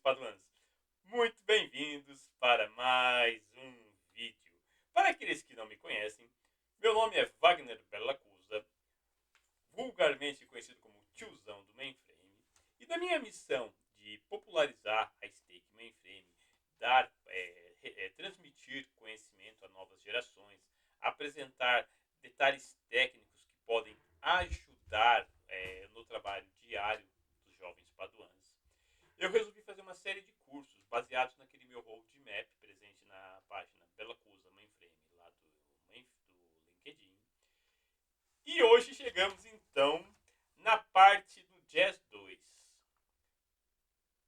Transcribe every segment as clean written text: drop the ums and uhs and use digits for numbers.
Paduanos, muito bem-vindos para mais um vídeo. Para aqueles que não me conhecem, meu nome é Wagner Bellacusa, vulgarmente conhecido como Tiozão do Mainframe, e da minha missão de popularizar a Stake Mainframe, transmitir conhecimento a novas gerações, apresentar detalhes técnicos que podem ajudar no trabalho diário dos jovens paduanos, eu resolvi fazer uma série de cursos baseados naquele meu roadmap presente na página Bellacusa Mainframe lá do LinkedIn. E hoje chegamos então na parte do Jazz 2.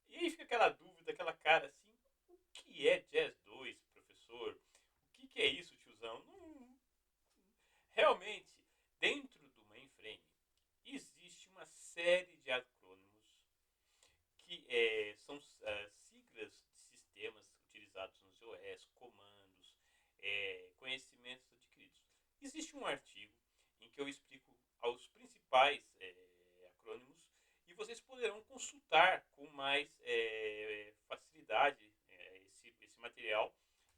E aí fica aquela dúvida, aquela cara assim, o que é Jazz 2, professor? O que é isso, tiozão? Realmente, dentro do mainframe, existe uma série de acrônimos que são siglas de sistemas utilizados nos OS, comandos, conhecimentos adquiridos. Existe um artigo em que eu explico os principais acrônimos e vocês poderão consultar com mais facilidade esse material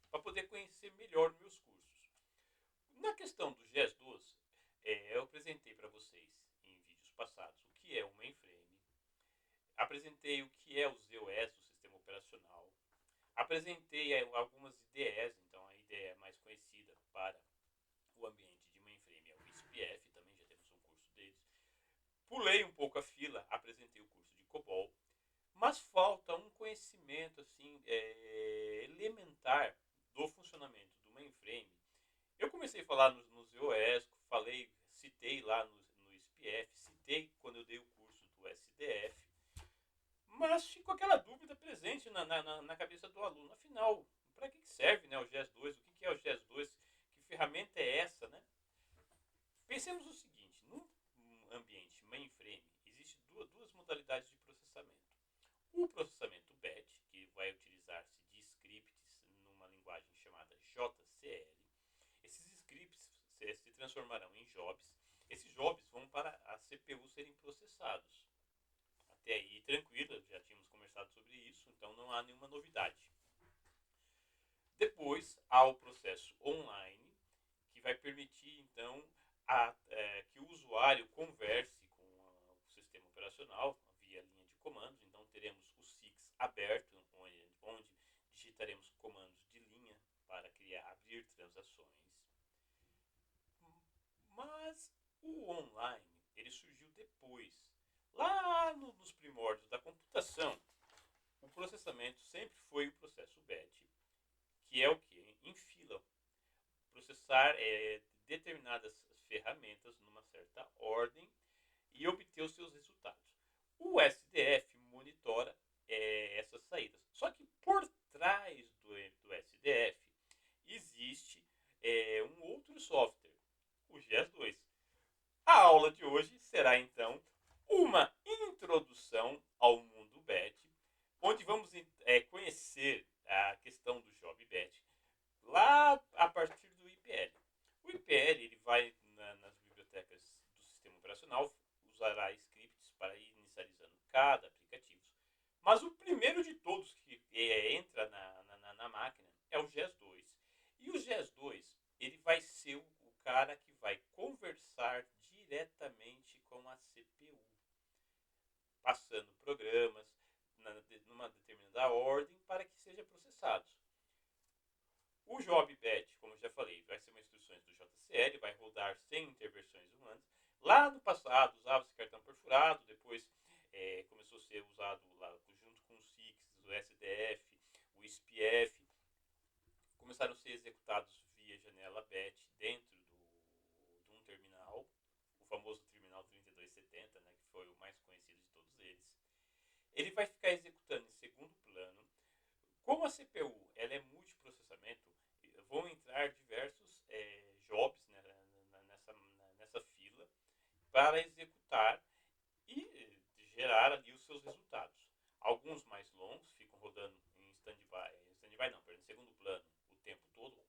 para poder conhecer melhor meus cursos. Na questão do GES-2, eu apresentei para vocês em vídeos passados o que é o mainframe, apresentei o que é o ZOS, o sistema operacional, apresentei algumas IDEs, então a IDE mais conhecida para o ambiente de mainframe é o SPF, também já temos um curso deles. Pulei um pouco a fila, apresentei o curso de COBOL, mas falta um conhecimento assim elementar do funcionamento do mainframe. Eu comecei a falar no ZOS, citei lá no SPF, citei quando eu dei o curso do SDF, mas ficou aquela dúvida presente na cabeça do aluno. Afinal, para que serve, né, o GES2? O que é o GES2? Que ferramenta é essa? Né? Pensemos o seguinte, num ambiente mainframe, existem duas modalidades de processamento. O processamento batch, que vai utilizar-se de scripts numa linguagem chamada JCL. Esses scripts se transformarão em jobs. Esses jobs vão para a CPU serem processados. Até aí tranquilo, já tínhamos conversado sobre isso, então não há nenhuma novidade. Depois há o processo online, que vai permitir então que o usuário converse com o sistema operacional via linha de comandos. Então teremos o SIX aberto, onde digitaremos comandos de linha para abrir transações. Mas o online ele surgiu depois. Lá nos primórdios da computação, o processamento sempre foi o processo batch, que é o que? Em fila. Processar determinadas ferramentas numa certa ordem e obter os seus resultados. O SDF monitora essas saídas. Só que por trás do SDF existe um outro software, o GES2. A aula de hoje será então uma introdução ao mundo BET, onde vamos conhecer a questão do job BET lá a partir do IPL. O IPL ele vai nas bibliotecas do sistema operacional, usará scripts para ir inicializando cada aplicativo. Mas o primeiro de todos que entra na máquina é o GES2. E o GES2 ele vai ser o cara que vai conversar diretamente com a CPU, passando programas numa determinada ordem para que sejam processados. O job batch, como eu já falei, vai ser uma instruções do JCL, vai rodar sem intervenções humanas. Lá no passado usava-se cartão perfurado, depois começou a ser usado lá, junto com o SIX, o SDF, o SPF. Começaram a ser executados via janela batch dentro de um terminal, o famoso terminal 3270, né, que foi o mais conhecido de todos eles. Ele vai ficar executando em segundo plano. Como a CPU ela é multiprocessamento, vão entrar diversos jobs, né, nessa fila para executar e gerar ali os seus resultados. Alguns mais longos ficam rodando em em segundo plano o tempo todo.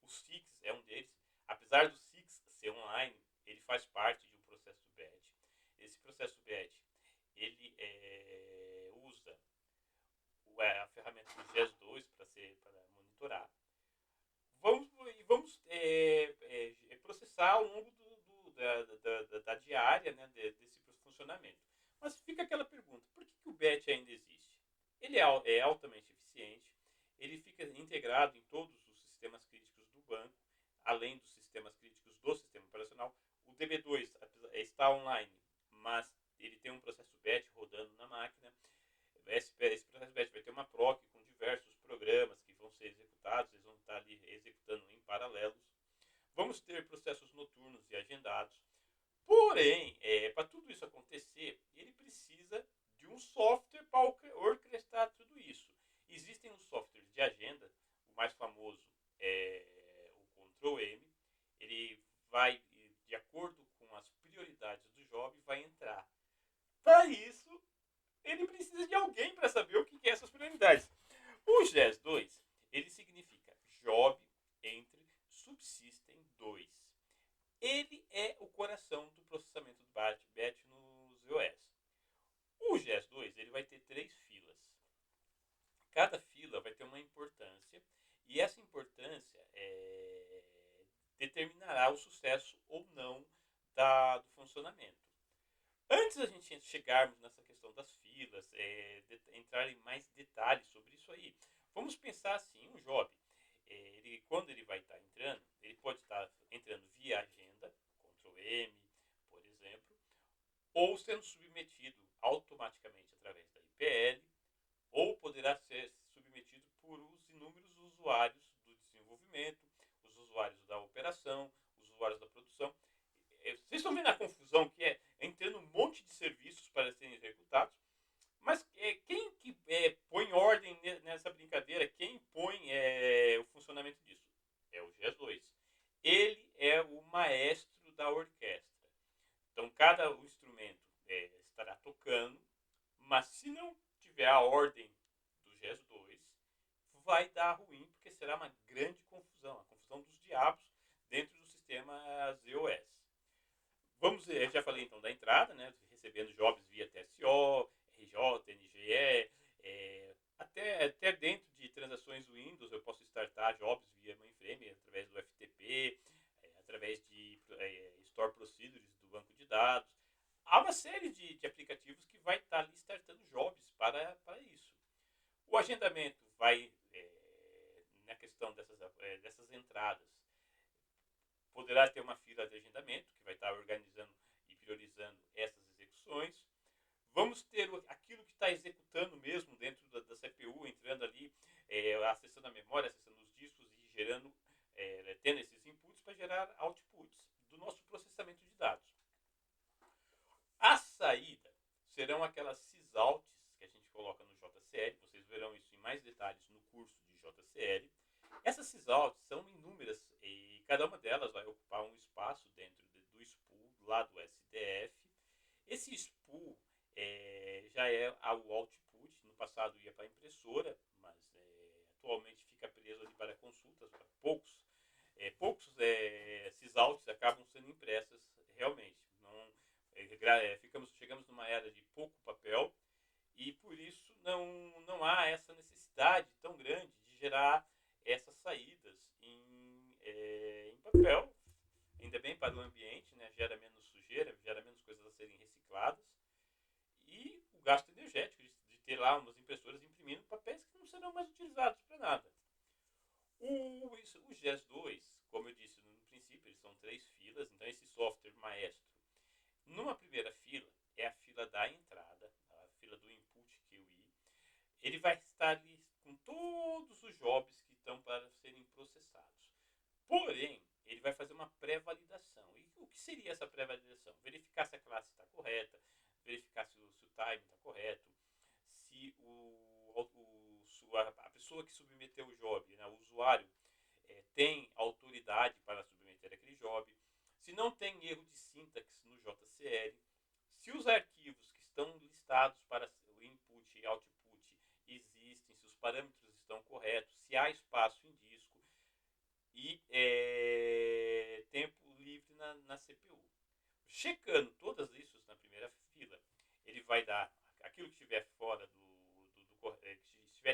O SIX é um deles. Apesar do SIX ser online, ele faz parte de um processo batch. Esse processo batch ele usa a ferramenta do GES2 para monitorar. Vamos processar ao longo da diária, né, desse funcionamento. Mas fica aquela pergunta, por que o BET ainda existe? Ele é altamente eficiente, ele fica integrado em todos os sistemas críticos do banco, além dos sistemas críticos do sistema operacional. O DB2 está online, mas ele tem um processo BET rodando na máquina. Esse processo BET vai ter uma PROC com diversos programas que vão ser executados, eles vão estar ali executando em paralelos. Vamos ter processos noturnos e agendados. Porém, para tudo isso acontecer, ele precisa de um software para orquestrar tudo isso. Existem os softwares de agenda, o mais famoso é o Ctrl+M. Ele vai, de acordo com as prioridades do job, vai entrar. Para isso, ele precisa de alguém para saber o que é essas prioridades. O GES2, ele significa Job Entry Subsystem 2. Ele é o coração do processamento do BET nos EOS. O GES2 ele vai ter 3 filas. Cada fila vai ter uma importância e essa importância determinará o sucesso ou não do funcionamento. Antes da gente chegarmos nessa questão das filas, entrar em mais detalhes sobre isso aí, vamos pensar assim, um job, quando ele vai estar entrando, ele pode estar entrando via agenda, Ctrl+M, por exemplo, ou sendo submetido automaticamente através da IPL, ou poderá ser submetido por os inúmeros usuários do desenvolvimento, os usuários da operação, os usuários da produção. Vocês estão vendo a confusão que é entrando um monte de serviços para serem executados, mas quem que põe ordem nessa brincadeira? Quem põe o funcionamento disso? É o GES2. Ele é o maestro da orquestra. Então, cada instrumento estará tocando, mas se não tiver a ordem do GES2, vai dar ruim, porque será uma grande confusão, a confusão dos diabos dentro do sistema EOS. Já falei então da entrada, né, recebendo jobs via TSO, RJ, NGE, até dentro de transações Windows eu posso startar jobs via mainframe através do FTP, através de Store Procedures do banco de dados. Há uma série de aplicativos que vai estar ali startando jobs para isso. O agendamento vai, na questão dessas entradas, poderá ter uma fila de agendamento que vai estar organizando e priorizando essas execuções. Vamos ter aquilo que está executando mesmo dentro da CPU, entrando ali, acessando a memória, acessando os discos e gerando, tendo esses inputs para gerar outputs do nosso processamento de dados. A saída serão aquelas sysalts que a gente coloca no JCL, vocês verão isso em mais detalhes no curso de JCL. Essas sysalts são inúmeras e cada uma delas vai ocupar um espaço dentro do spool lá do SDF. Esse spool já é o output, no passado ia para a impressora, mas atualmente fica preso ali para consultas, para poucos sysalts acabam sendo impressas realmente. Não, chegamos numa era de pouco papel e por isso não há essa necessidade tão grande de gerar essas saídas em papel, ainda bem para o ambiente, né? Gera menos sujeira, gera menos coisas a serem recicladas e o gasto energético de ter lá umas impressoras imprimindo papéis que não serão mais utilizados para nada. O GES2, como eu disse no princípio, eles são 3 filas, então esse software maestro, numa primeira fila, é a fila da entrada, a fila do input QI, ele vai estar ali com todos os jobs que estão para serem processados. Porém, ele vai fazer uma pré-validação. E o que seria essa pré-validação? Verificar se a classe está correta, verificar se o time está correto, se a pessoa que submeteu o job, né, o usuário, tem autoridade para submeter aquele job, se não tem erro de sintaxe no JCL, se os arquivos que estão listados para o input e output existem, se os parâmetros estão corretos, se há espaço em disco e tempo livre na CPU. Checando todas isso na primeira fila, ele vai dar aquilo que estiver fora que estiver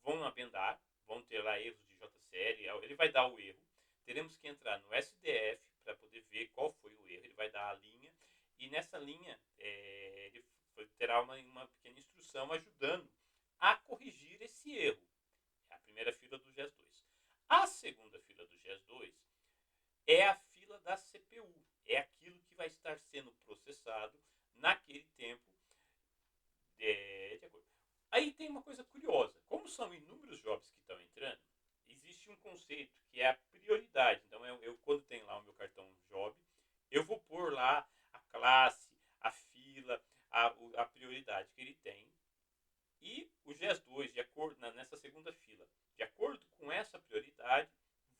vão abendar, vão ter lá erros de J-série, ele vai dar o erro, teremos que entrar no SDF para poder ver qual foi o erro, ele vai dar a linha, e nessa linha ele terá uma pequena instrução ajudando a corrigir esse erro. É a primeira fila do GES2. A segunda fila do GES2 é a fila da CPU, é aquilo que vai estar sendo processado naquele tempo de acordo. Aí tem uma coisa curiosa, como são inúmeros jobs que estão entrando, existe um conceito que é a prioridade. Então eu quando tenho lá o meu cartão job, eu vou pôr lá a classe, a fila, a prioridade que ele tem. E o GES2, de acordo nessa segunda fila, de acordo com essa prioridade,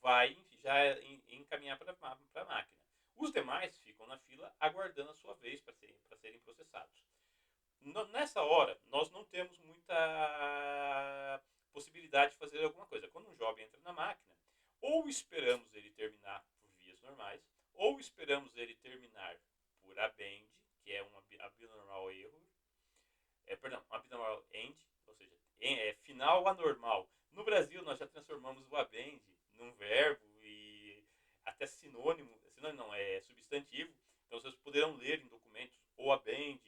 vai já encaminhar para a máquina. Os demais ficam na fila aguardando a sua vez para serem processados. Nessa hora, nós não temos muita possibilidade de fazer alguma coisa. Quando um job entra na máquina, ou esperamos ele terminar por vias normais, ou esperamos ele terminar por abend, que é um abnormal erro, um abnormal end, ou seja, final anormal. No Brasil, nós já transformamos o abend num verbo e até sinônimo não, é substantivo. Então, vocês poderão ler em documentos o abend,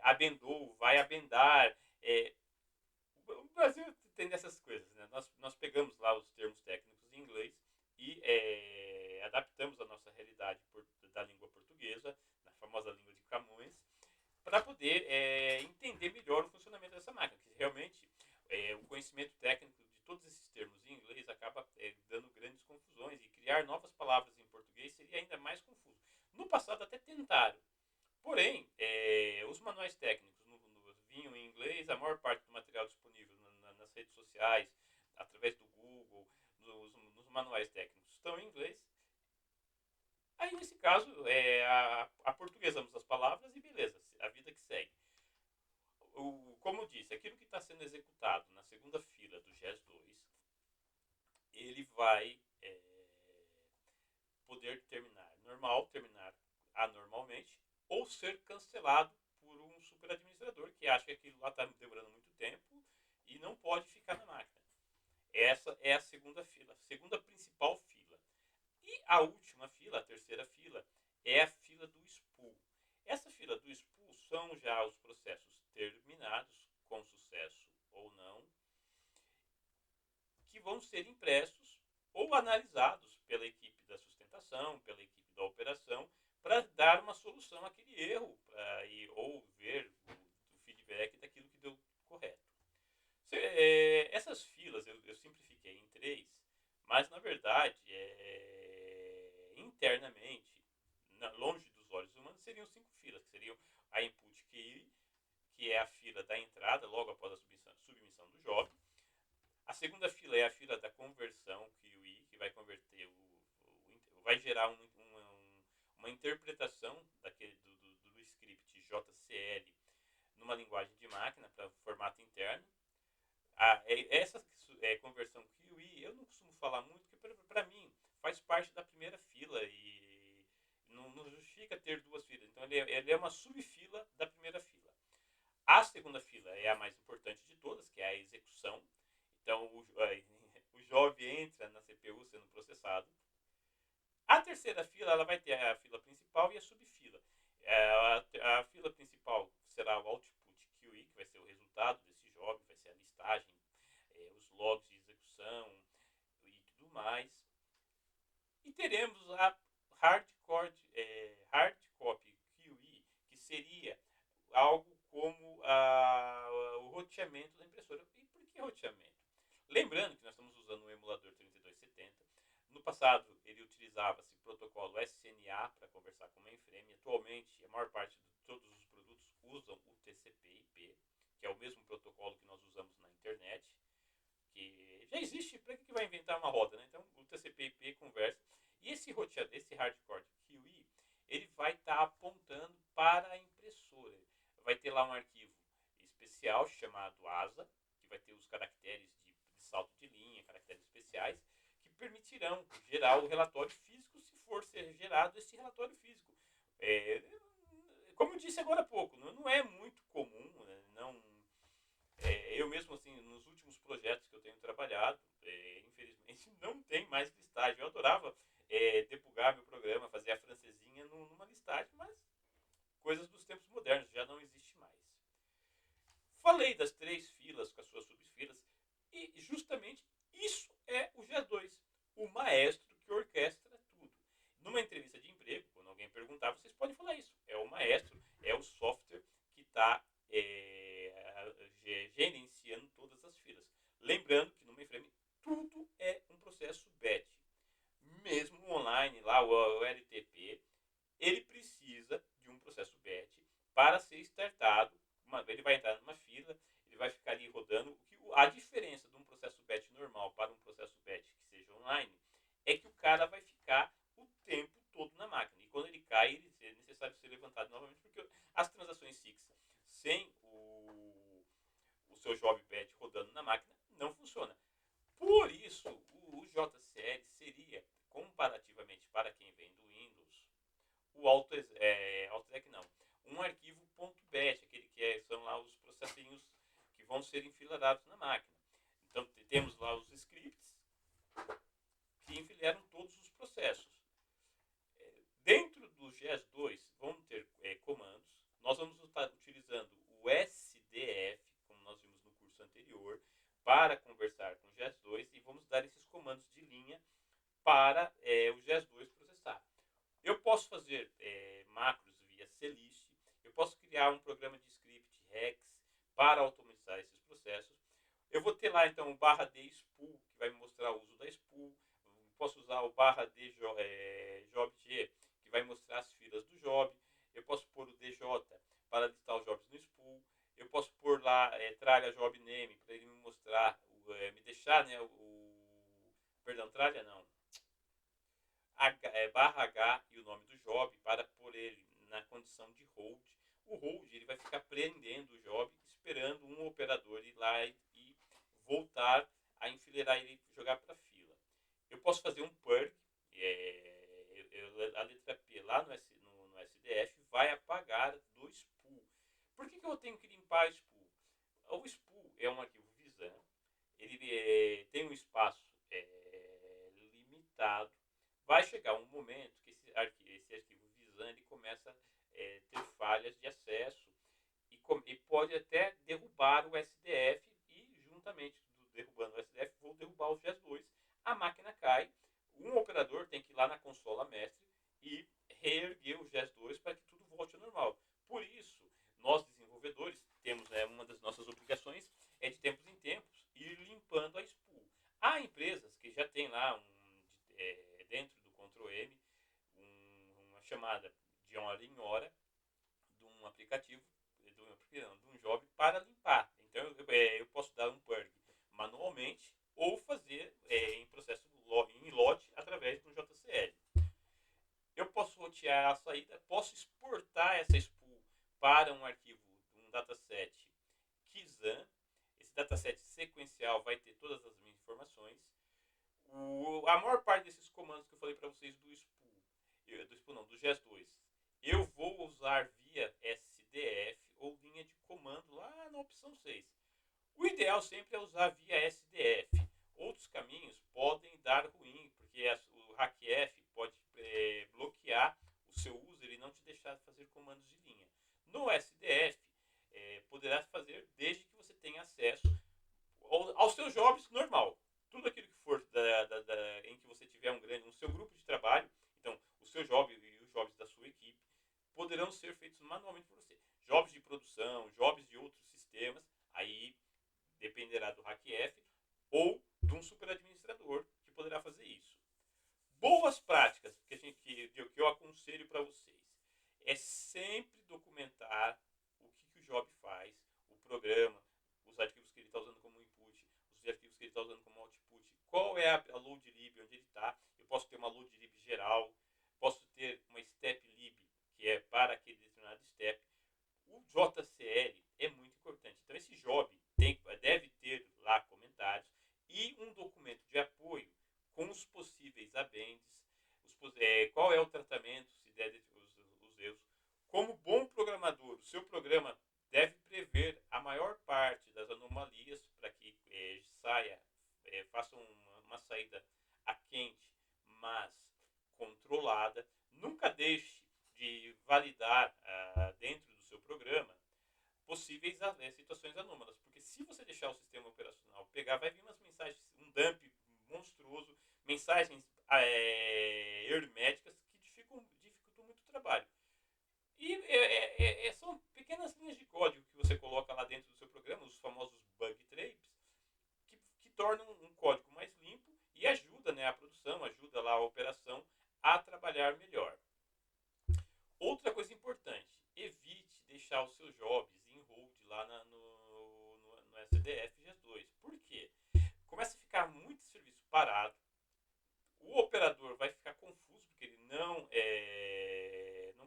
abendou, vai abendar. O Brasil tem dessas coisas, né? Nós pegamos lá os termos técnicos em inglês e adaptamos a nossa realidade da língua portuguesa, na famosa língua de Camões, para poder entender melhor o funcionamento dessa máquina, que realmente o conhecimento técnico de todos esses termos em inglês acaba dando grandes confusões, e criar novas palavras em português seria ainda mais confuso. No passado até tentaram, porém os manuais técnicos vinham em inglês, a maior parte do material disponível nas redes sociais, através do Google, nos manuais técnicos estão em inglês. Aí, nesse caso, aportuguesamos as palavras e beleza, a vida que segue. Como eu disse, aquilo que está sendo executado na segunda fila do GES2, ele vai poder terminar anormalmente, ou ser cancelado por um superadministrador que acha que aquilo lá está demorando muito tempo e não pode ficar na máquina. Essa é a segunda fila, a segunda principal fila. E a última fila, a terceira fila, é a fila do spool. Essa fila do spool são já os processos terminados, com sucesso ou não, que vão ser impressos ou analisados pela equipe da sustentação, pela equipe da operação, para dar uma solução àquele erro, ou ver o feedback daquilo que deu correto. Essas filas eu simplifiquei em 3, mas na verdade, internamente, longe dos olhos humanos, seriam 5 filas, que seriam a input key, que é a fila da entrada, logo após a submissão do job. A segunda fila é a fila da conversão QE, que vai converter vai gerar uma interpretação do script JCL numa linguagem de máquina para formato interno. Essa conversão QE eu não costumo falar muito, porque para mim faz parte da primeira fila e não justifica ter 2 filas. Então ele é uma subfila da primeira fila. A segunda fila é a mais importante de todas, que é a execução. Então o job entra na CPU sendo processado. A terceira fila ela vai ter a fila principal e a subfila. A fila principal será o output QE, que vai ser o resultado desse job, vai ser a listagem, os logs de execução e tudo mais. E teremos a hard copy QE, que seria algo como o roteamento da impressora. E por que roteamento? Lembrando que nós estamos usando um emulador 3270. No passado, ele utilizava-se o protocolo SNA para conversar com o mainframe. Atualmente, a maior parte de todos os produtos usam o TCP/IP, que é o mesmo protocolo que nós usamos na internet, que já existe. Para que vai inventar uma roda, né? Então, o TCP/IP conversa. E esse hardcore QE, ele vai estar apontando para a impressora. Vai ter lá um arquivo especial chamado ASA, que vai ter os caracteres de salto de linha, caracteres especiais, que permitirão gerar o relatório físico, se for ser gerado esse relatório físico. Como eu disse agora há pouco, não é muito comum, né? Eu mesmo, assim, nos últimos projetos que eu tenho trabalhado, infelizmente não tem mais listagem. Eu adorava debugar meu programa, fazer a francesinha numa listagem, mas coisas dos tempos modernos, já não existe mais. Falei das 3 filas com as suas subfilas, e justamente isso é o GES2, o maestro que orquestra tudo. Numa entrevista de emprego, quando alguém perguntar, vocês podem falar isso. É o maestro, é o software que está gerenciando todas as filas. Lembrando que no mainframe tudo é um processo batch. Mesmo online, lá o LTP, ele precisa de um processo batch para ser startado. Ele vai entrar numa fila, ele vai ficar ali rodando. A diferença de um processo batch normal para um processo batch que seja online é que o cara vai ficar o tempo todo na máquina. E quando ele cai, ele é necessário ser levantado novamente, porque as transações SIX sem o seu job batch rodando na máquina não funciona. Por isso, o JCL seria, comparativamente para quem vem do Windows, o Autodesk não, um arquivo .bat, aquele que são lá os processinhos que vão ser enfileirados na máquina. Então temos lá os scripts que enfileiram todos os processos. Dentro do GES2 vão ter comandos. Nós vamos estar utilizando o SDF, como nós vimos no curso anterior, para conversar com o GES2, e vamos dar esses comandos de linha para o GES2 processar. Eu posso fazer macros via CList, eu posso criar um programa de script Rex para automatizar esses processos. Eu vou ter lá então o /d spool, que vai me mostrar o uso da spool. Posso usar o /d jobg, que vai mostrar as filas do job. Eu posso pôr o DJ para listar os jobs no spool. Eu posso pôr lá tralha job name para ele me mostrar, me deixar, né, perdão, tralha não, /h e o nome do job para pôr ele na condição de hold. O hold ele vai ficar prendendo o job, esperando um operador ir lá e voltar a enfileirar ele e jogar para a fila. Eu posso fazer um purg, a letra P lá no SDF vai apagar do spool. Por que eu tenho que limpar o spool? O spool é um arquivo Visan, ele tem um espaço limitado. Vai chegar um momento que esse arquivo Visan ele começa a ter falhas de acesso e pode até derrubar o SDF, e juntamente derrubando o SDF vou derrubar o GES2, a máquina cai, um operador tem que ir lá na consola mestre e reerguer o GES2 para que tudo volte ao normal. Por isso, nós desenvolvedores temos uma das nossas obrigações é de tempos em tempos ir limpando a spool. Há empresas que já tem lá dentro do Ctrl M uma chamada de hora em hora de um aplicativo, de um job para limpar. Então eu posso dar um purg manualmente ou fazer em processo em lote através do JCL. Eu posso rotear a saída, posso exportar essa spool para um arquivo, um dataset Kizan. Esse dataset sequencial vai ter todas as minhas informações. A maior parte desses comandos que eu falei para vocês do GES2, eu vou usar via SDF ou linha de comando lá na opção 6. O ideal sempre é usar via SDF. Outros caminhos podem dar ruim, porque o hackf pode bloquear o seu user e não te deixar fazer comandos de linha. No SDF, poderá fazer desde que você tenha acesso aos seus jobs normal. Tudo aquilo que for em que você tiver um seu grupo de trabalho, então o seu job e os jobs da sua equipe poderão ser feitos manualmente por você. Jobs de produção, jobs de outros sistemas, aí dependerá do hackf ou de um superadministrador que poderá fazer isso. Boas práticas que eu aconselho para vocês é sempre documentar o que o job faz, o programa, os arquivos que ele está usando como input, os arquivos que ele está usando como output, qual é a load lib onde ele está. Eu posso ter uma load lib geral, posso ter uma step lib que é para aquele determinado step. O JCL é muito importante. Então esse job deve ter lá comentários e um documento de apoio com os possíveis abendes, qual é o tratamento, se der os erros. Como bom programador, o seu programa deve prever a maior parte das anomalias para que faça uma saída a quente, mas controlada. Nunca deixe de validar dentro do seu programa possíveis situações anômalas, porque se você deixar o sistema operacional pegar, vai vir umas mensagens, um dump monstruoso, mensagens herméticas que dificultam muito o trabalho. E são pequenas linhas de código que você coloca lá dentro do seu programa, os famosos bug traps, que tornam um código mais limpo e ajuda, né, a produção, ajuda lá a operação a trabalhar melhor. Outra coisa importante, evite deixar os seus jobs em hold lá no SDF GES2. Por quê? Começa a ficar muito serviço parado, o operador vai ficar confuso porque ele não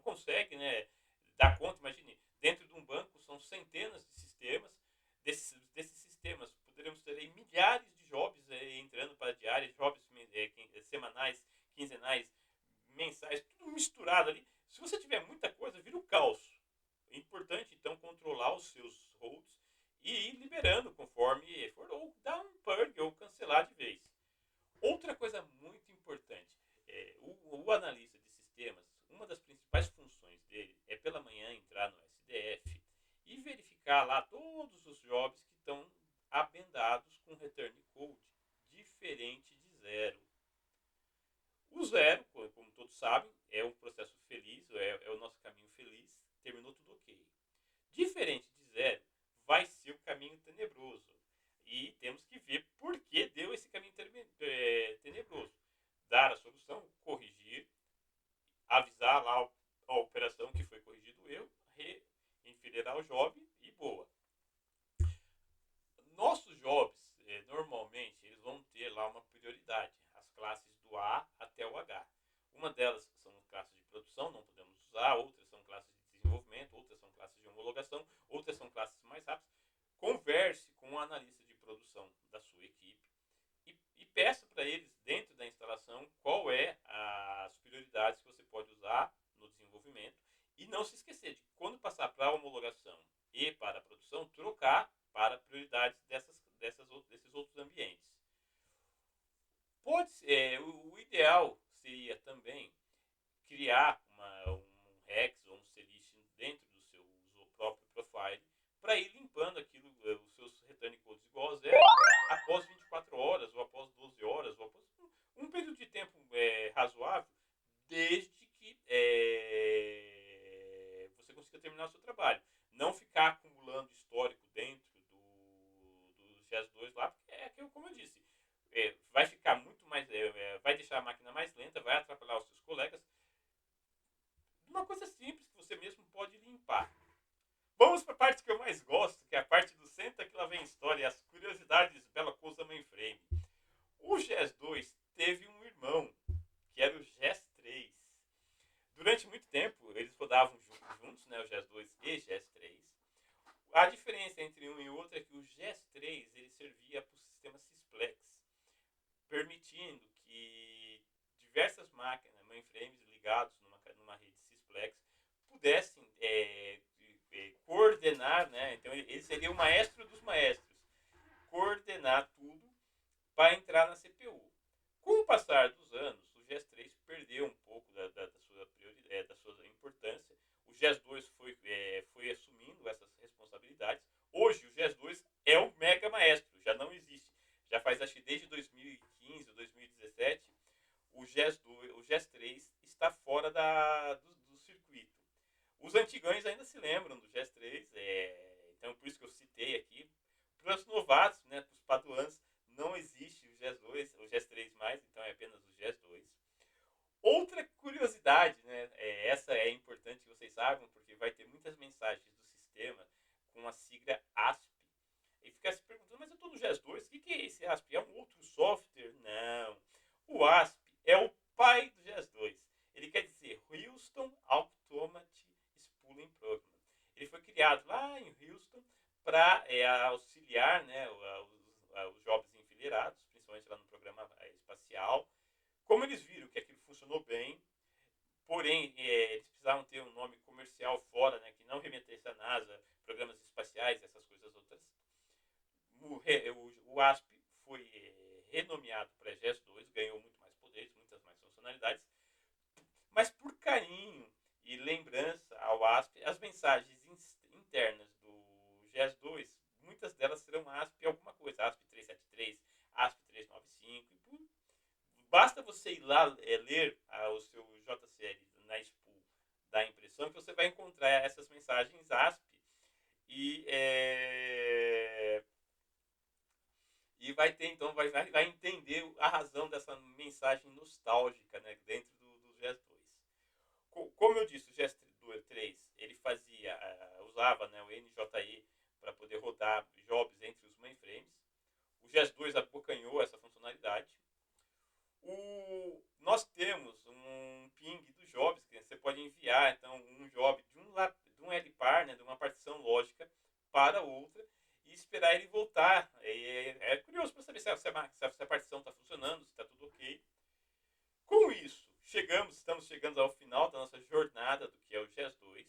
consegue, né, dar conta. Imagine, dentro de um banco são centenas de sistemas, desses sistemas poderemos ter aí milhares de jobs entrando para diárias, jobs semanais, quinzenais, mensais, tudo misturado ali. Se você tiver muita coisa, vira um caos. É importante, então, controlar os seus holds e ir liberando conforme for, ou dar um purge ou cancelar de vez. Outra coisa muito importante, o analista de sistemas, uma das principais funções dele é pela manhã entrar no SDF e verificar lá todos os jobs que estão abendados com return code diferente de zero. O zero, como todos sabem, é um processo feliz, é o nosso caminho feliz, terminou tudo ok. Diferente de zero, vai ser o caminho tenebroso. E temos que ver por que deu esse caminho tenebroso. Dar a solução, corrigir, avisar lá a operação que foi corrigido o erro, enfileirar o job e boa. Nossos jobs, normalmente, eles vão ter lá uma prioridade, as classes do A até o H. Uma delas são classes de produção, não podemos usar, outras são classes de desenvolvimento, outras são classes de homologação, outras são classes mais rápidas. Converse com o analista de produção da sua equipe e peça para eles, dentro da instalação, qual é as prioridades que você pode usar no desenvolvimento. E não se esquecer de, quando passar para a homologação e para a produção, trocar para prioridades desses outros ambientes. O ideal seria também criar um Rex ou um Solution dentro do seu próprio profile para ir limpando aquilo, os seus return codes igual a zero, após 24 horas, ou após 12 horas, ou após um período de tempo razoável, desde que você consiga terminar o seu trabalho. Não ficar acumulando histórico dentro do GES2 lá, porque como eu disse, vai ficar muito mais, vai deixar a máquina mais lenta, vai atrapalhar os seus colegas. Uma coisa simples que você mesmo pode limpar. Vamos para a parte que eu mais gosto, que é a parte do senta que lá vem história, as curiosidades pela coisa mainframe. O GES2 teve um irmão, que era o GES3. Durante muito tempo, eles rodavam juntos, né, o GES2 e GES3. A diferença entre um e outro é que o GES3 ele servia para o sistema Sysplex, permitindo que diversas máquinas, mainframes ligados numa rede Sysplex, pudessem coordenar, né? Então ele seria o maestro dos maestros, coordenar tudo para entrar na CPU. Com o passar dos anos, o GES3 perdeu um pouco da sua importância. O GES2 foi assumindo essas responsabilidades. Hoje o GES2 é o mega maestro, já não existe. Já faz, acho que desde 2015 ou 2017, o GES3 está fora do circuito. Os antigões ainda se lembram do GES3, então por isso que eu citei aqui. Para os novatos, né, para os paduans, não existe o GES2, o GES3 mais, então é apenas o GES2. Outra curiosidade, né, essa é importante que vocês saibam, porque vai ter muitas mensagens do sistema com a sigla ASP. E fica se perguntando, mas eu estou no GES2, o que é esse ASP? É um outro software? Não. O ASP é o pai do GES2. Ele quer dizer Houston Automatic Spooling Program. Ele foi criado lá em Houston para auxiliar, né, os jobs enfileirados, principalmente lá no programa espacial. Como eles viram que aquilo funcionou bem, porém eles precisavam ter um nome comercial fora, né, que não remetesse à NASA, programas espaciais, essas coisas outras. O ASP foi renomeado para GES2, ganhou muito mais poderes, muitas mais funcionalidades, mas por carinho e lembrança ao ASP, as mensagens internas do GES2, muitas delas serão ASP alguma coisa, ASP 373, ASP 395, basta você ir lá ler o seu JCL na spool da impressão que você vai encontrar essas mensagens ASP e vai ter, então, vai entender a razão dessa mensagem nostálgica, né, dentro do GES2. Como eu disse, o GES3 ele usava, né, o NJE para poder rodar jobs entre os mainframes. O GES2 abocanhou essa funcionalidade. Nós temos um ping dos jobs, que você pode enviar então um job de um LPAR, né, de uma partição lógica, para outra e esperar ele voltar. É curioso para saber se a partição está funcionando, se está tudo ok. Com isso, estamos chegando ao final da nossa jornada do que é o GES2.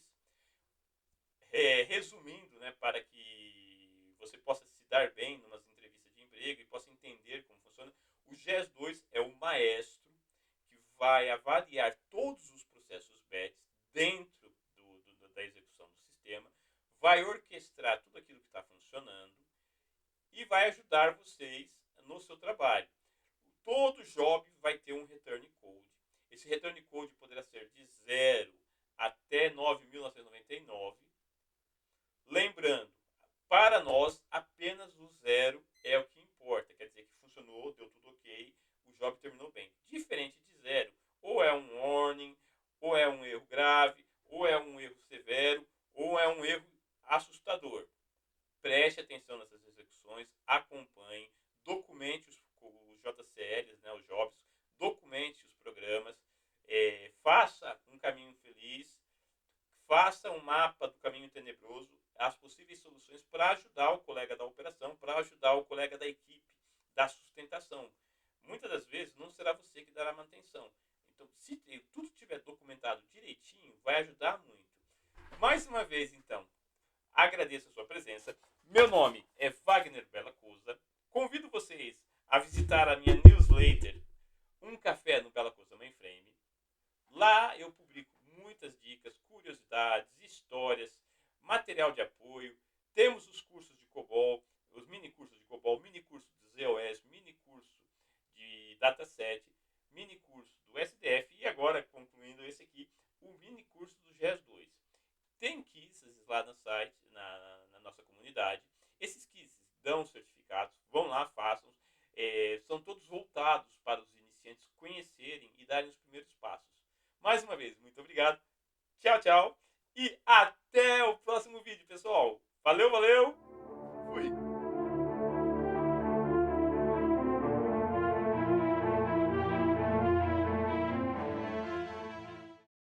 Resumindo, né, para que você possa se dar bem em umas entrevistas de emprego e possa entender como funciona, o GES2 é o maestro que vai avaliar todos os processos BETs dentro da execução do sistema, vai orquestrar tudo aquilo que está funcionando e vai ajudar vocês no seu trabalho. Todo job vai ter um return code. Esse return code poderá ser de 0 até 9.999. Lembrando, para nós, apenas o 0 é o que importa. Quer dizer que funcionou, deu tudo ok, o job terminou bem. Diferente de 0, ou é um warning, ou é um erro grave, ou é um erro severo, ou é um erro assustador. Preste atenção nessas execuções, acompanhe, documente os JCLs, né, os jobs, documente os programas, faça um caminho feliz, faça um mapa do caminho tenebroso, as possíveis soluções para ajudar o colega da operação, para ajudar o colega da equipe, da sustentação. Muitas das vezes não será você que dará manutenção. Então, se tudo estiver documentado direitinho, vai ajudar muito. Mais uma vez, então, agradeço a sua presença. Meu nome é Wagner Bela Cousa. Convido vocês a visitar a minha newsletter, Um Café no Bela Cousa Mainframe. Lá eu publico muitas dicas, curiosidades, histórias, material de apoio. Temos os cursos de COBOL, os mini cursos de COBOL, mini curso de ZOS, mini curso de Dataset, mini curso do SDF e agora, concluindo esse aqui, o mini curso do GES2. Tem quizzes lá no site, na nossa comunidade. Esses quizzes dão certificados, vão lá, façam. São todos voltados para os iniciantes conhecerem e darem os primeiros passos. Mais uma vez, muito obrigado. Tchau, tchau. E até o próximo vídeo, pessoal. Valeu, valeu. Fui.